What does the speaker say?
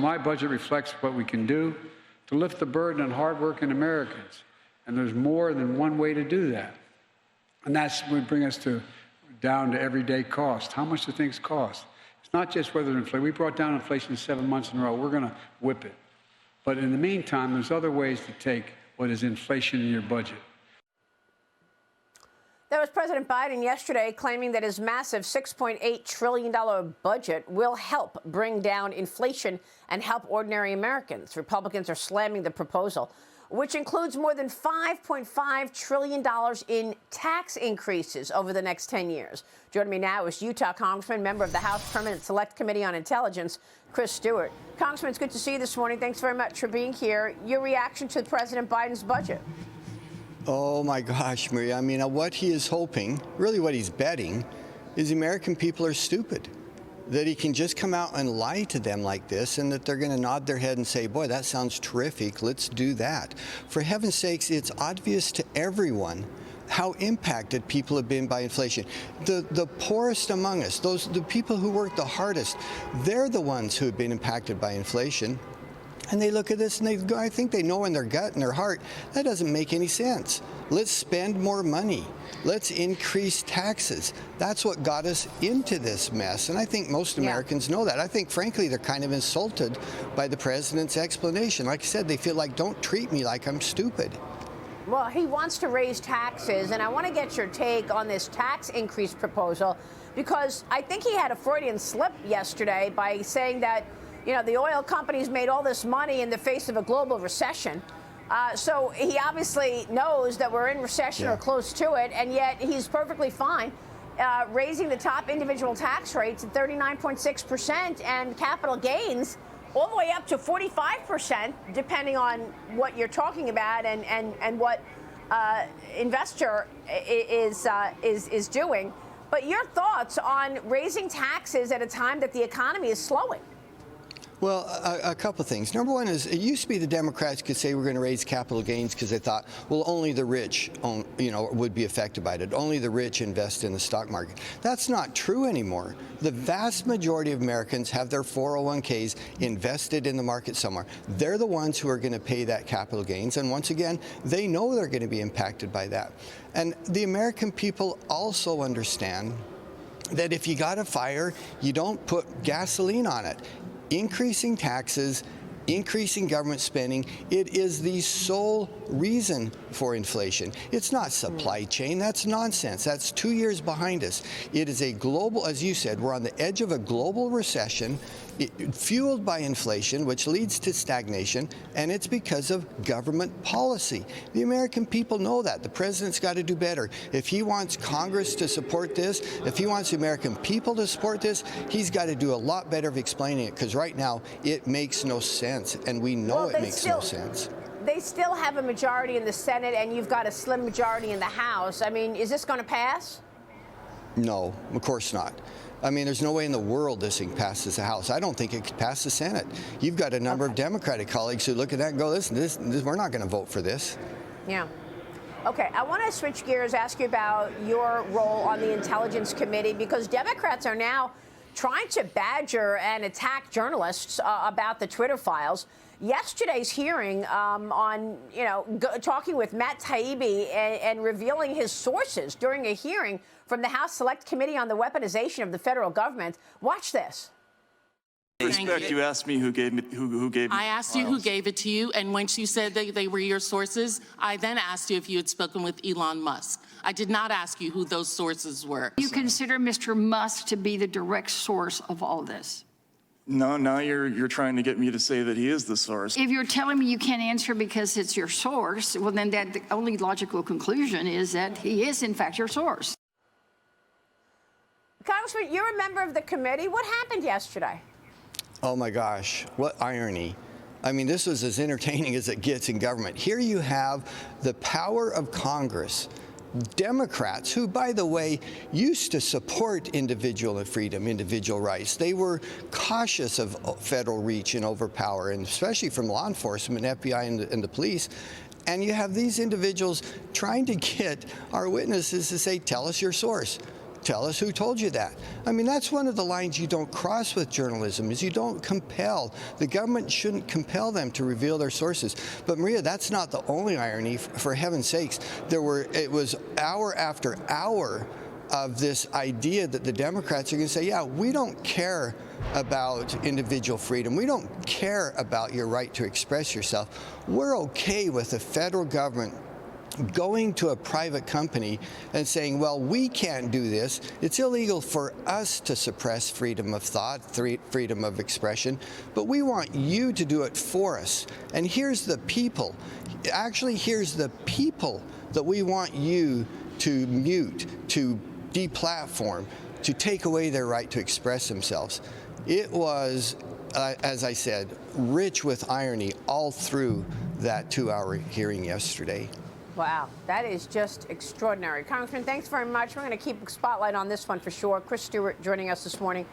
my budget reflects what we can do to lift the burden on hardworking Americans. And there's more than one way to do that. And that's would bring us down to everyday cost. How much do things cost? It's not just whether inflation. We brought down inflation 7 months in a row. We're going to whip it. But in the meantime, there's other ways to take what is inflation in your budget. That was President Biden yesterday claiming that his massive $6.8 trillion budget will help bring down inflation and help ordinary Americans. Republicans are slamming the proposal, which includes more than $5.5 trillion in tax increases over the next 10 years. Joining me now is Utah Congressman, member of the House Permanent Select Committee on Intelligence, Chris Stewart. Congressman, it's good to see you this morning. Thanks very much for being here. Your reaction to President Biden's budget? Oh, my gosh, Maria. I mean, what he is hoping, really what he's betting, is the American people are stupid. That he can just come out and lie to them like this and that they're going to nod their head and say, boy, that sounds terrific. Let's do that. For heaven's sakes, it's obvious to everyone how impacted people have been by inflation. The poorest among us, the people who work the hardest, they're the ones who have been impacted by inflation. And they look at this and I think they know in their gut and their heart, that doesn't make any sense. Let's spend more money. Let's increase taxes. That's what got us into this mess. And I think most Americans know that. I think, frankly, they're kind of insulted by the president's explanation. Like I said, they feel like, don't treat me like I'm stupid. Well, he wants to raise taxes, and I want to get your take on this tax increase proposal, because I think he had a Freudian slip yesterday by saying that, you know, the oil companies made all this money in the face of a global recession. So he obviously knows that we're in recession or close to it, and yet he's perfectly fine raising the top individual tax rates at 39.6% and capital gains all the way up to 45%, depending on what you're talking about and what investor is doing. But your thoughts on raising taxes at a time that the economy is slowing? Well, a couple of things. Number one is, it used to be the Democrats could say we're going to raise capital gains because they thought, well, only the rich, would be affected by it. Only the rich invest in the stock market. That's not true anymore. The vast majority of Americans have their 401ks invested in the market somewhere. They're the ones who are going to pay that capital gains. And once again, they know they're going to be impacted by that. And the American people also understand that if you got a fire, you don't put gasoline on it. Increasing taxes, increasing government spending, it is the sole reason for inflation. It's not supply chain. That's nonsense. That's 2 years behind us. It is a global, as you said, we're on the edge of a global recession fueled by inflation, which leads to stagnation, and it's because of government policy. The American people know that. The president's got to do better. If he wants Congress to support this, if he wants the American people to support this, he's got to do a lot better of explaining it, because right now it makes no sense, and we know it makes no sense. They still have a majority in the Senate, and you've got a slim majority in the House. I mean, is this going to pass? No, of course not. I mean, there's no way in the world this thing passes the House. I don't think it could pass the Senate. You've got a number of Democratic colleagues who look at that and go, listen, we're not going to vote for this. Yeah. Okay, I want to switch gears, ask you about your role on the Intelligence Committee, because Democrats are now trying to badger and attack journalists about the Twitter files. Yesterday's hearing talking with Matt Taibbi and revealing his sources during a hearing from the House Select Committee on the Weaponization of the Federal Government. Watch this. Respect, you asked me who gave me I asked you who gave it to you, and once you said they were your sources, I then asked you if you had spoken with Elon Musk. I did not ask you who those sources were. You consider Mr. Musk to be the direct source of all this? No, now you're trying to get me to say that he is the source. If you're telling me you can't answer because it's your source, well, then the only logical conclusion is that he is, in fact, your source. Congressman, you're a member of the committee. What happened yesterday? Oh, my gosh, what irony. I mean, this was as entertaining as it gets in government. Here you have the power of Congress, Democrats, who, by the way, used to support individual freedom, individual rights. They were cautious of federal reach and overpower, and especially from law enforcement, FBI, and the police. And you have these individuals trying to get our witnesses to say, tell us your source. tell us who told you that. I mean, that's one of the lines you don't cross with journalism, is you don't compel. The government shouldn't compel them to reveal their sources. But Maria, that's not the only irony. For heaven's sakes, it was hour after hour of this idea that the Democrats are going to say, yeah, we don't care about individual freedom. We don't care about your right to express yourself. We're okay with the federal government going to a private company and saying, well, we can't do this. It's illegal for us to suppress freedom of thought, freedom of expression, but we want you to do it for us. And here's the people. Actually, here's the people that we want you to mute, to deplatform, to take away their right to express themselves. It was, as I said, rich with irony all through that 2-hour hearing yesterday. Wow, that is just extraordinary. Congressman, thanks very much. We're going to keep a spotlight on this one for sure. Chris Stewart joining us this morning.